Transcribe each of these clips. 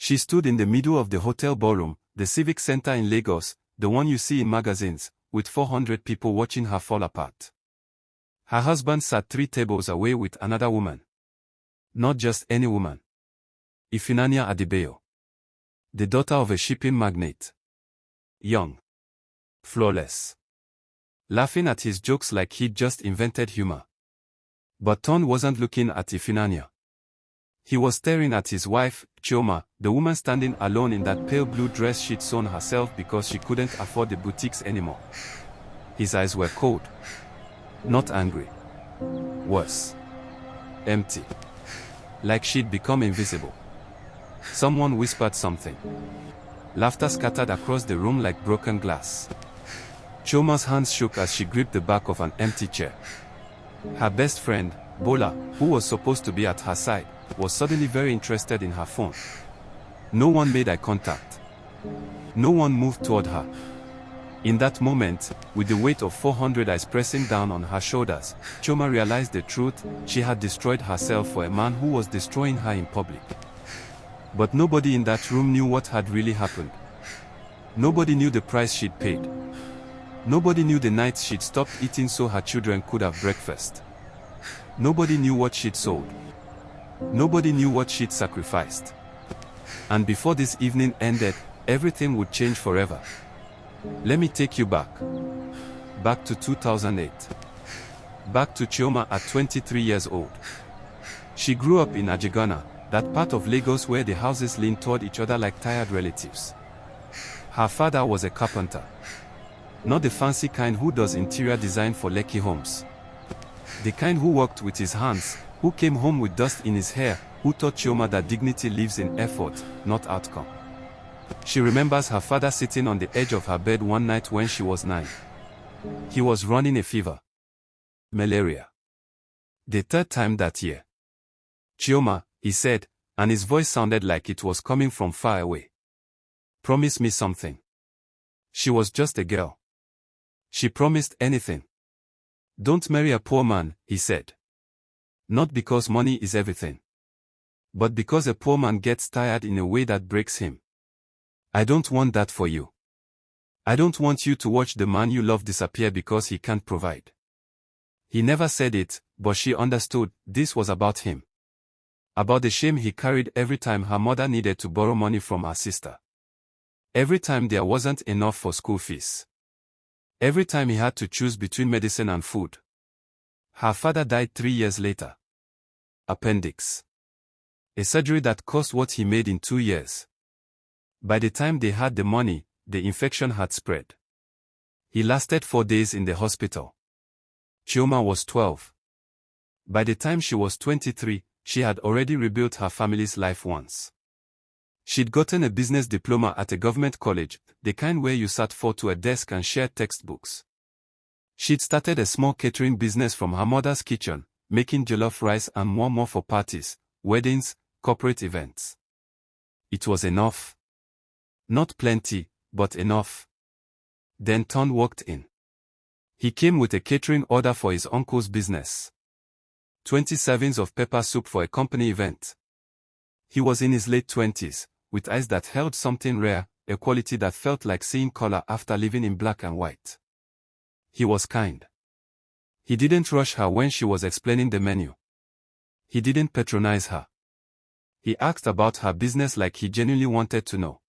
She stood in the middle of the hotel ballroom, the civic center in Lagos, the one you see in magazines, with 400 people watching her fall apart. Her husband sat 3 tables away with another woman. Not just any woman. Ifunanya Adebayo. The daughter of a shipping magnate. Young. Flawless. Laughing at his jokes like he'd just invented humor. But Ton wasn't looking at Ifunanya. He was staring at his wife, Chioma, the woman standing alone in that pale blue dress she'd sewn herself because she couldn't afford the boutiques anymore. His eyes were cold. Not angry. Worse. Empty. Like she'd become invisible. Someone whispered something. Laughter scattered across the room like broken glass. Chioma's hands shook as she gripped the back of an empty chair. Her best friend, Bola, who was supposed to be at her side, was suddenly very interested in her phone. No one made eye contact. No one moved toward her. In that moment, with the weight of 400 eyes pressing down on her shoulders, Chioma realized the truth: she had destroyed herself for a man who was destroying her in public. But nobody in that room knew what had really happened. Nobody knew the price she'd paid. Nobody knew the nights she'd stopped eating so her children could have breakfast. Nobody knew what she'd sold. Nobody knew what she'd sacrificed. And before this evening ended, everything would change forever. Let me take you back. Back to 2008. Back to Chioma at 23 years old. She grew up in Ajigana, that part of Lagos where the houses leaned toward each other like tired relatives. Her father was a carpenter. Not the fancy kind who does interior design for Lekki homes. The kind who worked with his hands, who came home with dust in his hair, who taught Chioma that dignity lives in effort, not outcome. She remembers her father sitting on the edge of her bed one night when she was 9. He was running a fever. Malaria. The 3rd time that year. Chioma, he said, and his voice sounded like it was coming from far away. Promise me something. She was just a girl. She promised anything. Don't marry a poor man, he said. Not because money is everything. But because a poor man gets tired in a way that breaks him. I don't want that for you. I don't want you to watch the man you love disappear because he can't provide. He never said it, but she understood. This was about him. About the shame he carried every time her mother needed to borrow money from her sister. Every time there wasn't enough for school fees. Every time he had to choose between medicine and food. Her father died 3 years later. Appendix. A surgery that cost what he made in 2 years. By the time they had the money, the infection had spread. He lasted 4 days in the hospital. Chioma was 12. By the time she was 23, she had already rebuilt her family's life once. She'd gotten a business diploma at a government college, the kind where you sat 4 to a desk and shared textbooks. She'd started a small catering business from her mother's kitchen, making jollof rice and more for parties, weddings, corporate events. It was enough. Not plenty, but enough. Then Ton walked in. He came with a catering order for his uncle's business. 20 servings of pepper soup for a company event. He was in his late 20s, with eyes that held something rare, a quality that felt like seeing color after living in black and white. He was kind. He didn't rush her when she was explaining the menu. He didn't patronize her. He asked about her business like he genuinely wanted to know.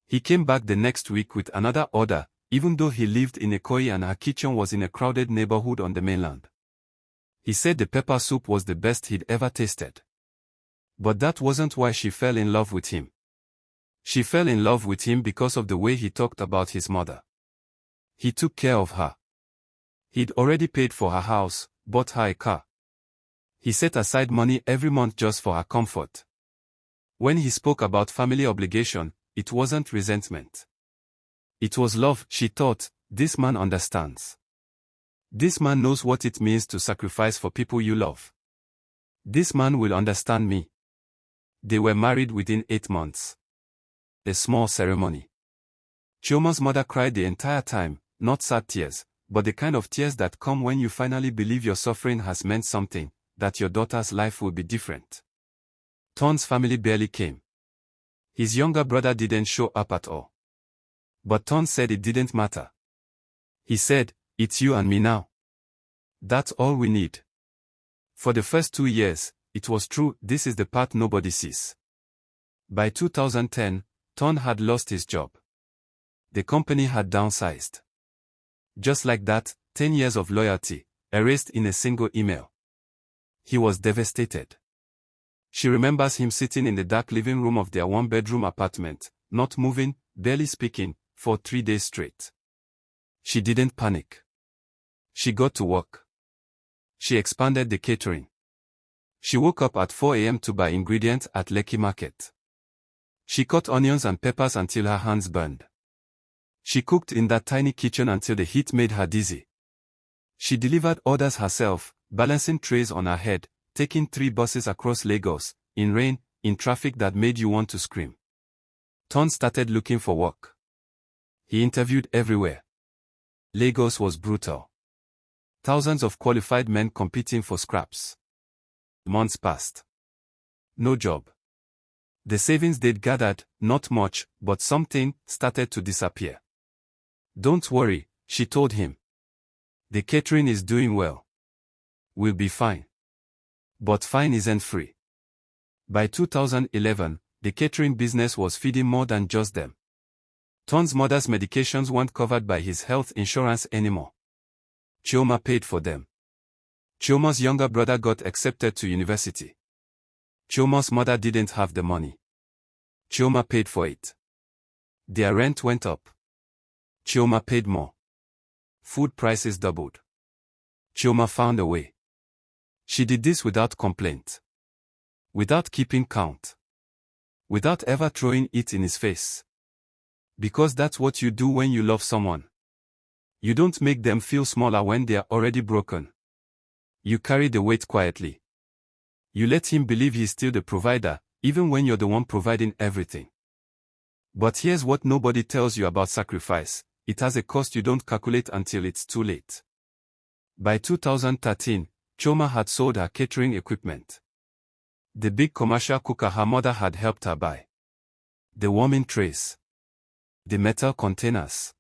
He came back the next week with another order, even though he lived in Ikoyi and her kitchen was in a crowded neighborhood on the mainland. He said the pepper soup was the best he'd ever tasted. But that wasn't why she fell in love with him. She fell in love with him because of the way he talked about his mother. He took care of her. He'd already paid for her house, bought her a car. He set aside money every month just for her comfort. When he spoke about family obligation, it wasn't resentment. It was love. She thought, this man understands. This man knows what it means to sacrifice for people you love. This man will understand me. They were married within 8 months. A small ceremony. Chioma's mother cried the entire time, not sad tears, but the kind of tears that come when you finally believe your suffering has meant something, that your daughter's life will be different. Ton's family barely came. His younger brother didn't show up at all. But Ton said it didn't matter. He said, "It's you and me now. That's all we need." For the first 2 years, it was true. This is the part nobody sees. By 2010, Ton had lost his job. The company had downsized. Just like that, 10 years of loyalty, erased in a single email. He was devastated. She remembers him sitting in the dark living room of their one-bedroom apartment, not moving, barely speaking, for 3 days straight. She didn't panic. She got to work. She expanded the catering. She woke up at 4 a.m. to buy ingredients at Lekki Market. She cut onions and peppers until her hands burned. She cooked in that tiny kitchen until the heat made her dizzy. She delivered orders herself, balancing trays on her head, taking 3 buses across Lagos, in rain, in traffic that made you want to scream. Ton started looking for work. He interviewed everywhere. Lagos was brutal. Thousands of qualified men competing for scraps. Months passed. No job. The savings they'd gathered, not much, but something, started to disappear. "Don't worry," she told him. "The catering is doing well. We'll be fine." But fine isn't free. By 2011, the catering business was feeding more than just them. Ton's mother's medications weren't covered by his health insurance anymore. Chioma paid for them. Chioma's younger brother got accepted to university. Chioma's mother didn't have the money. Chioma paid for it. Their rent went up. Chioma paid more. Food prices doubled. Chioma found a way. She did this without complaint. Without keeping count. Without ever throwing it in his face. Because that's what you do when you love someone. You don't make them feel smaller when they are already broken. You carry the weight quietly. You let him believe he's still the provider, even when you're the one providing everything. But here's what nobody tells you about sacrifice: it has a cost you don't calculate until it's too late. By 2013, Chioma had sold her catering equipment. The big commercial cooker her mother had helped her buy. The warming trays. The metal containers.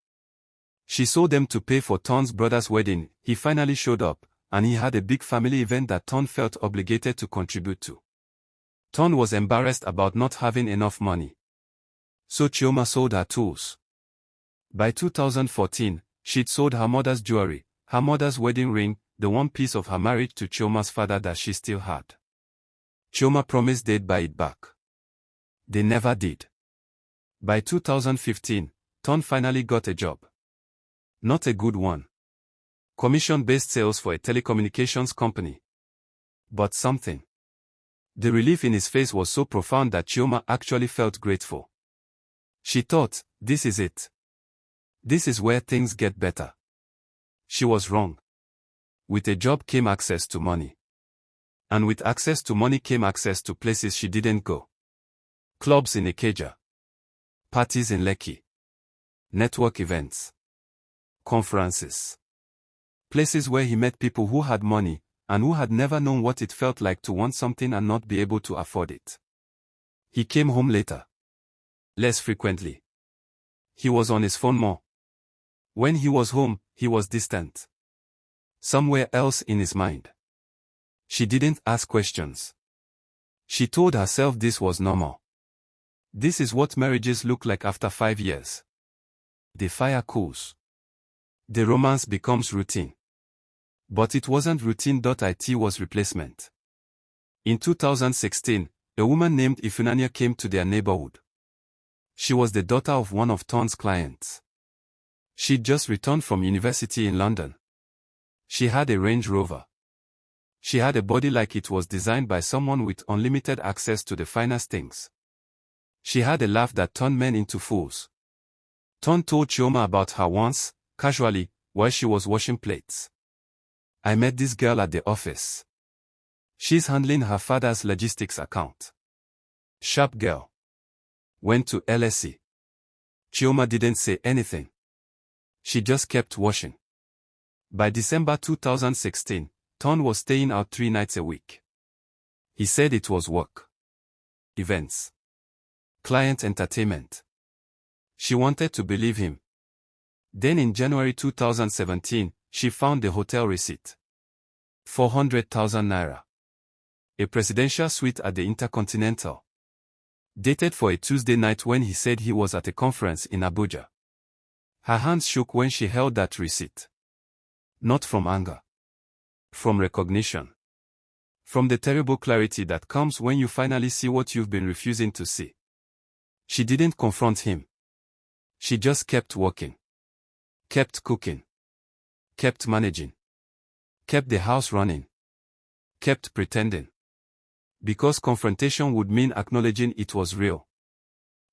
She sold them to pay for Ton's brother's wedding. He finally showed up, and he had a big family event that Ton felt obligated to contribute to. Ton was embarrassed about not having enough money. So Chioma sold her tools. By 2014, she'd sold her mother's jewelry, her mother's wedding ring, the one piece of her marriage to Chioma's father that she still had. Chioma promised they'd buy it back. They never did. By 2015, Ton finally got a job. Not a good one. Commission-based sales for a telecommunications company. But something. The relief in his face was so profound that Chioma actually felt grateful. She thought, this is it. This is where things get better. She was wrong. With a job came access to money. And with access to money came access to places she didn't go. Clubs in Ikeja. Parties in Lekki. Network events. Conferences. Places where he met people who had money, and who had never known what it felt like to want something and not be able to afford it. He came home later. Less frequently. He was on his phone more. When he was home, he was distant. Somewhere else in his mind. She didn't ask questions. She told herself this was normal. This is what marriages look like after 5 years. The fire cools. The romance becomes routine. But it wasn't routine. It was replacement. In 2016, a woman named Ifunanya came to their neighborhood. She was the daughter of one of Ton's clients. She'd just returned from university in London. She had a Range Rover. She had a body like it was designed by someone with unlimited access to the finest things. She had a laugh that turned men into fools. Ton told Chioma about her once, casually, while she was washing plates. "I met this girl at the office. She's handling her father's logistics account. Sharp girl. Went to LSE. Chioma didn't say anything. She just kept washing." By December 2016, Ton was staying out 3 nights a week. He said it was work. Events. Client entertainment. She wanted to believe him. Then in January 2017, she found the hotel receipt. 400,000 naira. A presidential suite at the Intercontinental. Dated for a Tuesday night when he said he was at a conference in Abuja. Her hands shook when she held that receipt. Not from anger. From recognition. From the terrible clarity that comes when you finally see what you've been refusing to see. She didn't confront him. She just kept working. Kept cooking. Kept managing. Kept the house running. Kept pretending. Because confrontation would mean acknowledging it was real.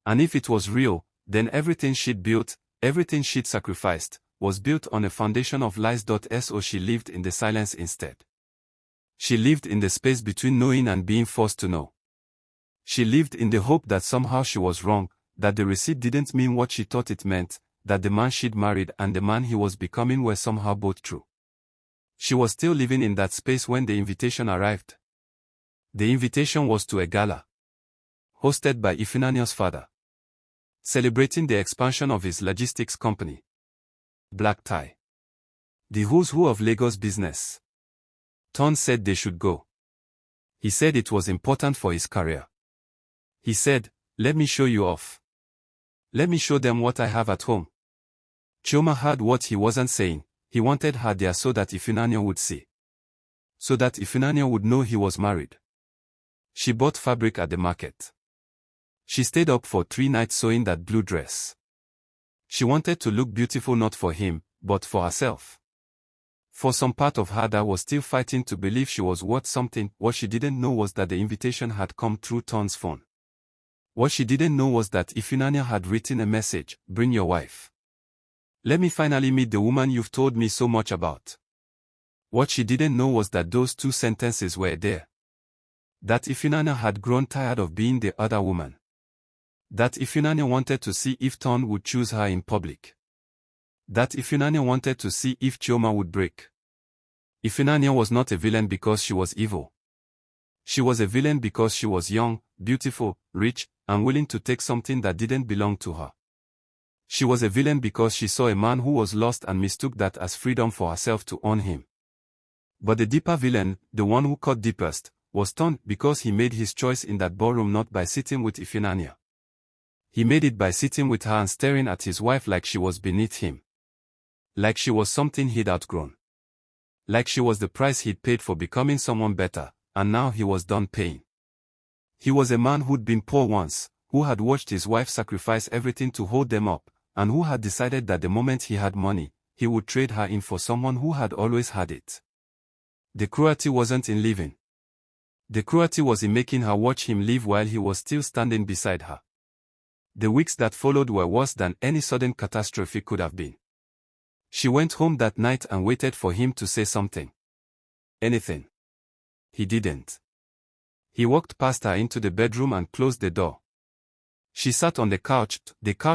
And if it was real, then everything she'd built, everything she'd sacrificed, was built on a foundation of lies. So she lived in the silence instead. She lived in the space between knowing and being forced to know. She lived in the hope that somehow she was wrong, that the receipt didn't mean what she thought it meant, that the man she'd married and the man he was becoming were somehow both true. She was still living in that space when the invitation arrived. The invitation was to a gala. Hosted by Ifunanyo's father. Celebrating the expansion of his logistics company. Black tie. The who's who of Lagos business. Ton said they should go. He said it was important for his career. He said, "Let me show you off. Let me show them what I have at home." Chioma heard what he wasn't saying. He wanted her there so that Ifunanyo would see. So that Ifunanyo would know he was married. She bought fabric at the market. She stayed up for 3 nights sewing that blue dress. She wanted to look beautiful not for him, but for herself. For some part of her that was still fighting to believe she was worth something, what she didn't know was that the invitation had come through Ton's phone. What she didn't know was that Ifunanyo had written a message, "Bring your wife. Let me finally meet the woman you've told me so much about." What she didn't know was that those 2 sentences were there. That Ifunanyo had grown tired of being the other woman. That Ifunanyo wanted to see if Ton would choose her in public. That Ifunanyo wanted to see if Chioma would break. Ifunanyo was not a villain because she was evil. She was a villain because she was young, beautiful, rich, and willing to take something that didn't belong to her. She was a villain because she saw a man who was lost and mistook that as freedom for herself to own him. But the deeper villain, the one who cut deepest, was Ton because he made his choice in that ballroom not by sitting with Ifunanyo. He made it by sitting with her and staring at his wife like she was beneath him. Like she was something he'd outgrown. Like she was the price he'd paid for becoming someone better, and now he was done paying. He was a man who'd been poor once, who had watched his wife sacrifice everything to hold them up, and who had decided that the moment he had money, he would trade her in for someone who had always had it. The cruelty wasn't in leaving. The cruelty was in making her watch him leave while he was still standing beside her. The weeks that followed were worse than any sudden catastrophe could have been. She went home that night and waited for him to say something. Anything. He didn't. He walked past her into the bedroom and closed the door. She sat on the couch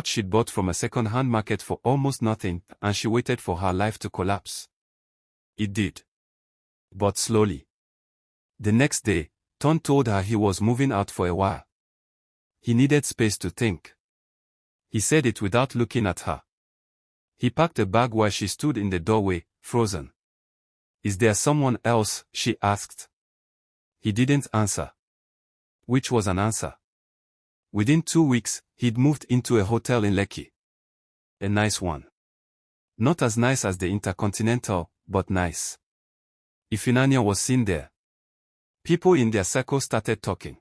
she'd bought from a second-hand market for almost nothing, and she waited for her life to collapse. It did. But slowly. The next day, Ton told her he was moving out for a while. He needed space to think. He said it without looking at her. He packed a bag while she stood in the doorway, frozen. "Is there someone else?" she asked. He didn't answer. Which was an answer. Within 2 weeks, he'd moved into a hotel in Lekki. A nice one. Not as nice as the Intercontinental, but nice. Ifunanyo was seen there. People in their circle started talking.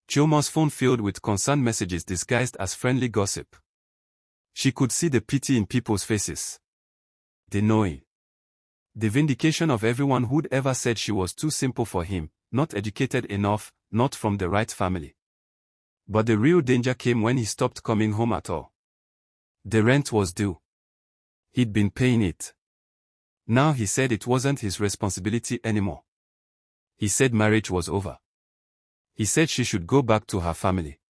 Chioma's phone filled with concerned messages disguised as friendly gossip. She could see the pity in people's faces. The knowing. The vindication of everyone who'd ever said she was too simple for him, not educated enough, not from the right family. But the real danger came when he stopped coming home at all. The rent was due. He'd been paying it. Now he said it wasn't his responsibility anymore. He said marriage was over. He said she should go back to her family.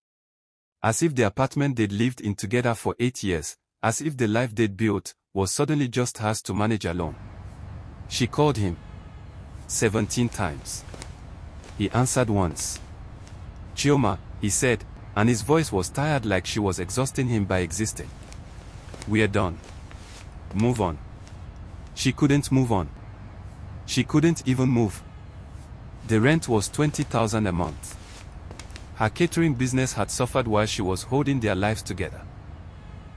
As if the apartment they'd lived in together for 8 years, as if the life they'd built, was suddenly just hers to manage alone. She called him 17 times. He answered once. "Chioma," he said, and his voice was tired, like she was exhausting him by existing. "We're done. Move on." She couldn't move on. She couldn't even move. The rent was $20,000 a month. Her catering business had suffered while she was holding their lives together.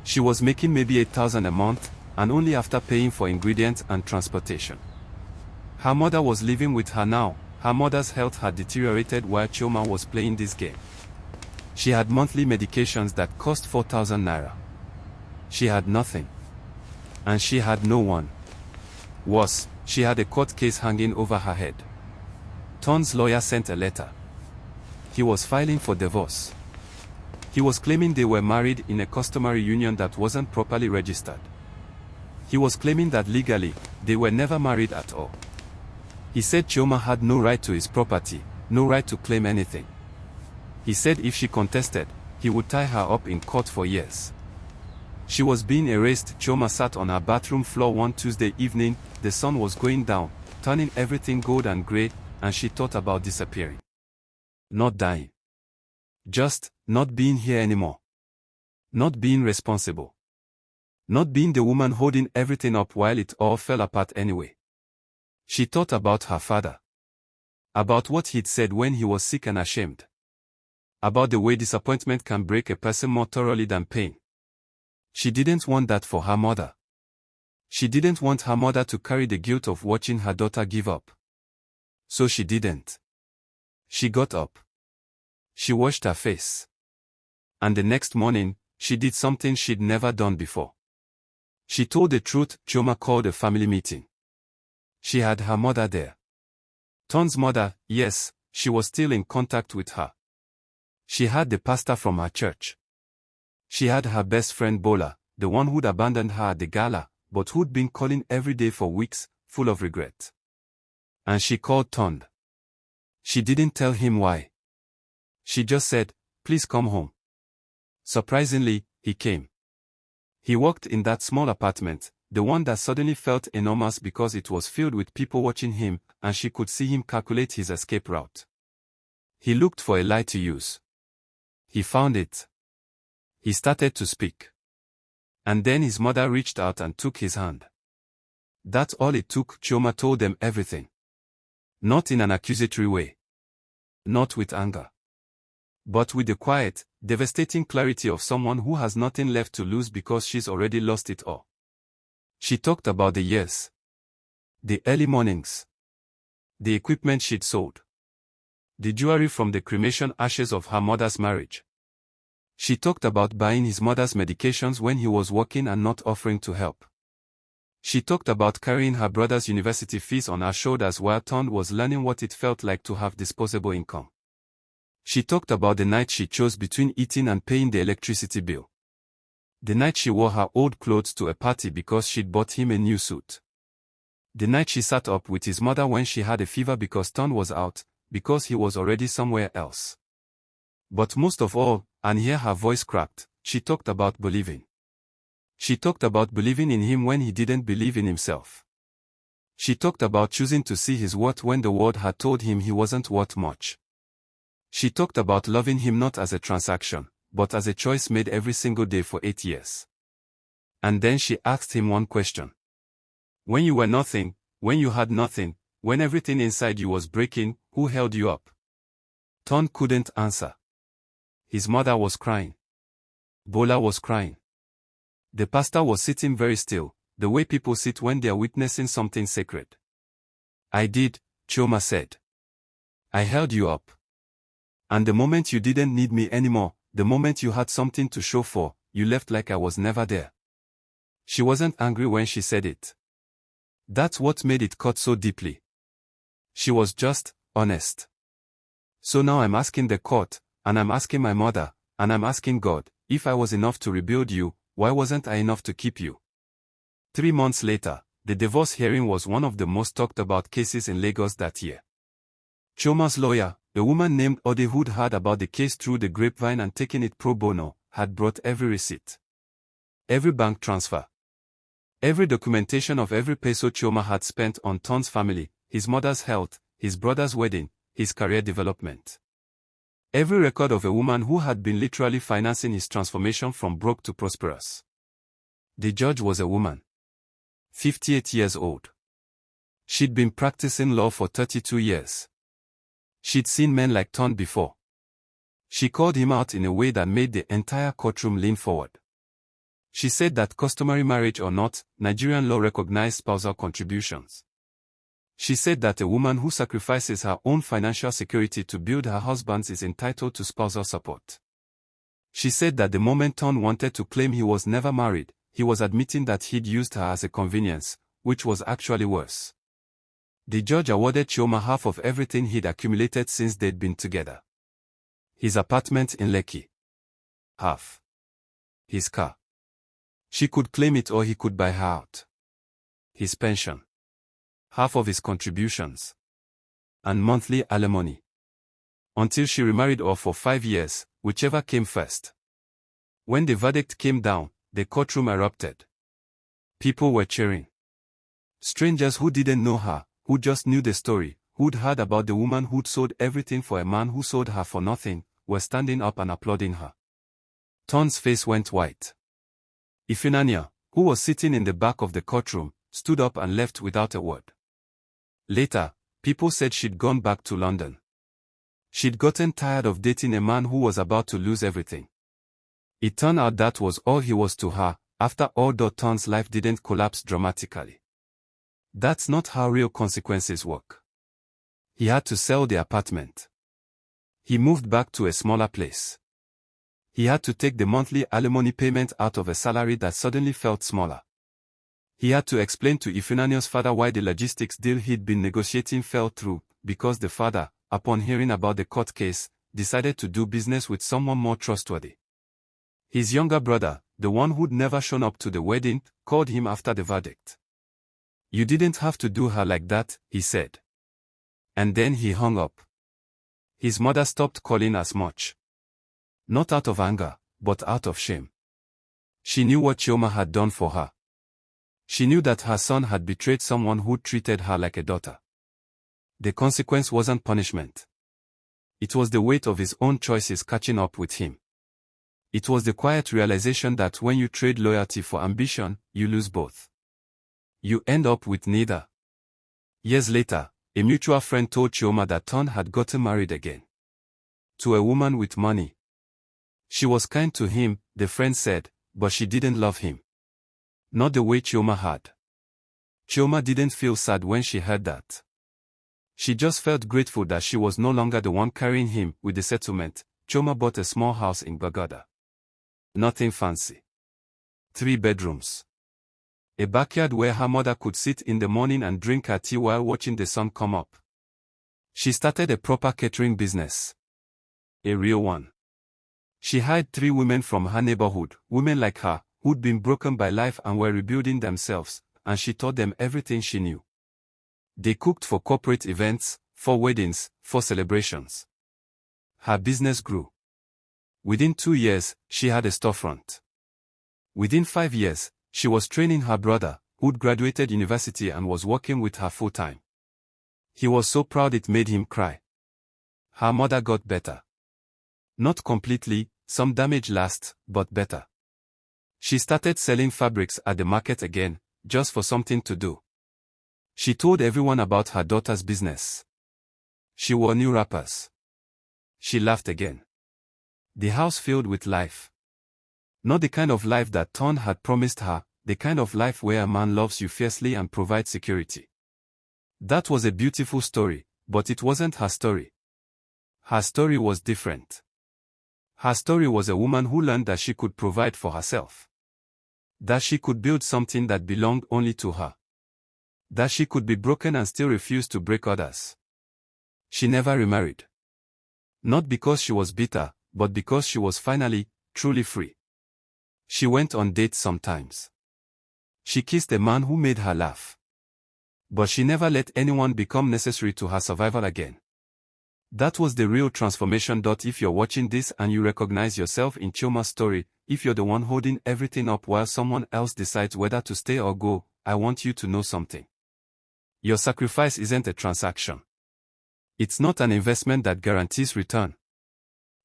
She was making maybe $8,000 a month, and only after paying for ingredients and transportation. Her mother was living with her now. Her mother's health had deteriorated while Chioma was playing this game. She had monthly medications that cost 4,000 naira. She had nothing. And she had no one. Worse, she had a court case hanging over her head. Ton's lawyer sent a letter. He was filing for divorce. He was claiming they were married in a customary union that wasn't properly registered. He was claiming that legally, they were never married at all. He said Chioma had no right to his property, no right to claim anything. He said if she contested, he would tie her up in court for years. She was being erased. Chioma sat on her bathroom floor one Tuesday evening. The sun was going down, turning everything gold and grey, and she thought about disappearing. Not dying. Just not being here anymore. Not being responsible. Not being the woman holding everything up while it all fell apart anyway. She thought about her father. About what he'd said when he was sick and ashamed. About the way disappointment can break a person more thoroughly than pain. She didn't want that for her mother. She didn't want her mother to carry the guilt of watching her daughter give up. So she didn't. She got up. She washed her face. And the next morning, she did something she'd never done before. She told the truth. Chioma called a family meeting. She had her mother there. Ton's mother, yes, she was still in contact with her. She had the pastor from her church. She had her best friend Bola, the one who'd abandoned her at the gala, but who'd been calling every day for weeks, full of regret. And she called Ton. She didn't tell him why. She just said, "Please come home." Surprisingly, he came. He walked in that small apartment, the one that suddenly felt enormous because it was filled with people watching him, and she could see him calculate his escape route. He looked for a lie to use. He found it. He started to speak. And then his mother reached out and took his hand. That's all it took. Chioma told them everything. Not in an accusatory way. Not with anger. But with the quiet, devastating clarity of someone who has nothing left to lose because she's already lost it all. She talked about the years. The early mornings. The equipment she'd sold. The jewelry from the cremation ashes of her mother's marriage. She talked about buying his mother's medications when he was working and not offering to help. She talked about carrying her brother's university fees on her shoulders while Ton was learning what it felt like to have disposable income. She talked about the night she chose between eating and paying the electricity bill. The night she wore her old clothes to a party because she'd bought him a new suit. The night she sat up with his mother when she had a fever because Ton was out, because he was already somewhere else. But most of all, and here her voice cracked, she talked about believing. She talked about believing in him when he didn't believe in himself. She talked about choosing to see his worth when the world had told him he wasn't worth much. She talked about loving him not as a transaction, but as a choice made every single day for 8 years. And then she asked him one question. When you were nothing, when you had nothing, when everything inside you was breaking, who held you up? Ton couldn't answer. His mother was crying. Bola was crying. The pastor was sitting very still, the way people sit when they are witnessing something sacred. I did, Chioma said. I held you up. And the moment you didn't need me anymore, the moment you had something to show for, you left like I was never there. She wasn't angry when she said it. That's what made it cut so deeply. She was just honest. So now I'm asking the court, and I'm asking my mother, and I'm asking God, if I was enough to rebuild you, why wasn't I enough to keep you? 3 months later, the divorce hearing was one of the most talked about cases in Lagos that year. Chioma's lawyer, a woman named Ode who'd heard about the case through the grapevine and taken it pro bono, had brought every receipt. Every bank transfer. Every documentation of every peso Chioma had spent on Ton's family, his mother's health, his brother's wedding, his career development. Every record of a woman who had been literally financing his transformation from broke to prosperous. The judge was a woman. 58 years old. She'd been practicing law for 32 years. She'd seen men like Ton before. She called him out in a way that made the entire courtroom lean forward. She said that customary marriage or not, Nigerian law recognized spousal contributions. She said that a woman who sacrifices her own financial security to build her husband's is entitled to spousal support. She said that the moment Ton wanted to claim he was never married, he was admitting that he'd used her as a convenience, which was actually worse. The judge awarded Chioma half of everything he'd accumulated since they'd been together. His apartment in Lekki. Half. His car. She could claim it or he could buy her out. His pension. Half of his contributions. And monthly alimony. Until she remarried or for 5 years, whichever came first. When the verdict came down, the courtroom erupted. People were cheering. Strangers who didn't know her, who just knew the story, who'd heard about the woman who'd sold everything for a man who sold her for nothing, were standing up and applauding her. Ton's face went white. Ifunanya, who was sitting in the back of the courtroom, stood up and left without a word. Later, people said she'd gone back to London. She'd gotten tired of dating a man who was about to lose everything. It turned out that was all he was to her. After all, Ton's life didn't collapse dramatically. That's not how real consequences work. He had to sell the apartment. He moved back to a smaller place. He had to take the monthly alimony payment out of a salary that suddenly felt smaller. He had to explain to Ifunanya's father why the logistics deal he'd been negotiating fell through, because the father, upon hearing about the court case, decided to do business with someone more trustworthy. His younger brother, the one who'd never shown up to the wedding, called him after the verdict. "You didn't have to do her like that," he said. And then he hung up. His mother stopped calling as much. Not out of anger, but out of shame. She knew what Chioma had done for her. She knew that her son had betrayed someone who treated her like a daughter. The consequence wasn't punishment. It was the weight of his own choices catching up with him. It was the quiet realization that when you trade loyalty for ambition, you lose both. You end up with neither. Years later, a mutual friend told Chioma that Ton had gotten married again. To a woman with money. She was kind to him, the friend said, but she didn't love him. Not the way Chioma had. Chioma didn't feel sad when she heard that. She just felt grateful that she was no longer the one carrying him. With the settlement, Chioma bought a small house in Bagada. Nothing fancy. 3 bedrooms. A backyard where her mother could sit in the morning and drink her tea while watching the sun come up. She started a proper catering business. A real one. She hired 3 women from her neighborhood, women like her, who'd been broken by life and were rebuilding themselves, and she taught them everything she knew. They cooked for corporate events, for weddings, for celebrations. Her business grew. Within 2 years, she had a storefront. Within 5 years, she was training her brother, who'd graduated university and was working with her full-time. He was so proud it made him cry. Her mother got better. Not completely, some damage lasts, but better. She started selling fabrics at the market again, just for something to do. She told everyone about her daughter's business. She wore new wrappers. She laughed again. The house filled with life. Not the kind of life that Ton had promised her, the kind of life where a man loves you fiercely and provides security. That was a beautiful story, but it wasn't her story. Her story was different. Her story was a woman who learned that she could provide for herself. That she could build something that belonged only to her. That she could be broken and still refuse to break others. She never remarried. Not because she was bitter, but because she was finally, truly free. She went on dates sometimes. She kissed a man who made her laugh. But she never let anyone become necessary to her survival again. That was the real transformation. If you're watching this and you recognize yourself in Chioma's story, if you're the one holding everything up while someone else decides whether to stay or go, I want you to know something. Your sacrifice isn't a transaction. It's not an investment that guarantees return.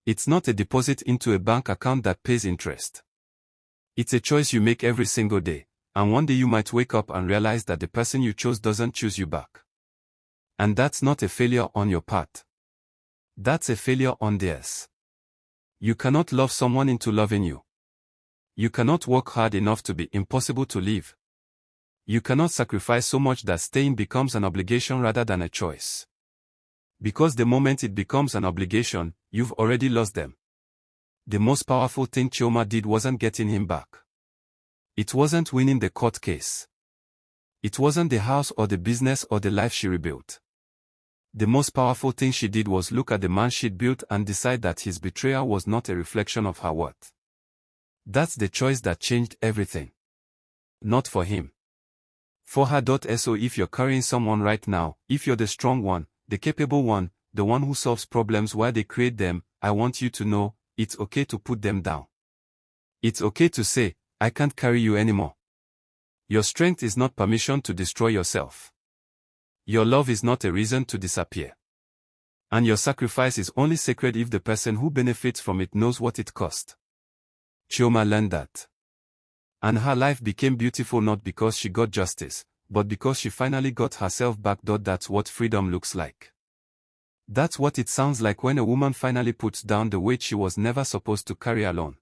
It's not a deposit into a bank account that pays interest. It's a choice you make every single day, and one day you might wake up and realize that the person you chose doesn't choose you back. And that's not a failure on your part. That's a failure on theirs. You cannot love someone into loving you. You cannot work hard enough to be impossible to leave. You cannot sacrifice so much that staying becomes an obligation rather than a choice. Because the moment it becomes an obligation, you've already lost them. The most powerful thing Chioma did wasn't getting him back. It wasn't winning the court case. It wasn't the house or the business or the life she rebuilt. The most powerful thing she did was look at the man she'd built and decide that his betrayal was not a reflection of her worth. That's the choice that changed everything. Not for him. For her. So if you're carrying someone right now, if you're the strong one, the capable one, the one who solves problems while they create them, I want you to know, it's okay to put them down. It's okay to say, I can't carry you anymore. Your strength is not permission to destroy yourself. Your love is not a reason to disappear. And your sacrifice is only sacred if the person who benefits from it knows what it cost. Chioma learned that. And her life became beautiful not because she got justice, but because she finally got herself back. That's what freedom looks like. That's what it sounds like when a woman finally puts down the weight she was never supposed to carry alone.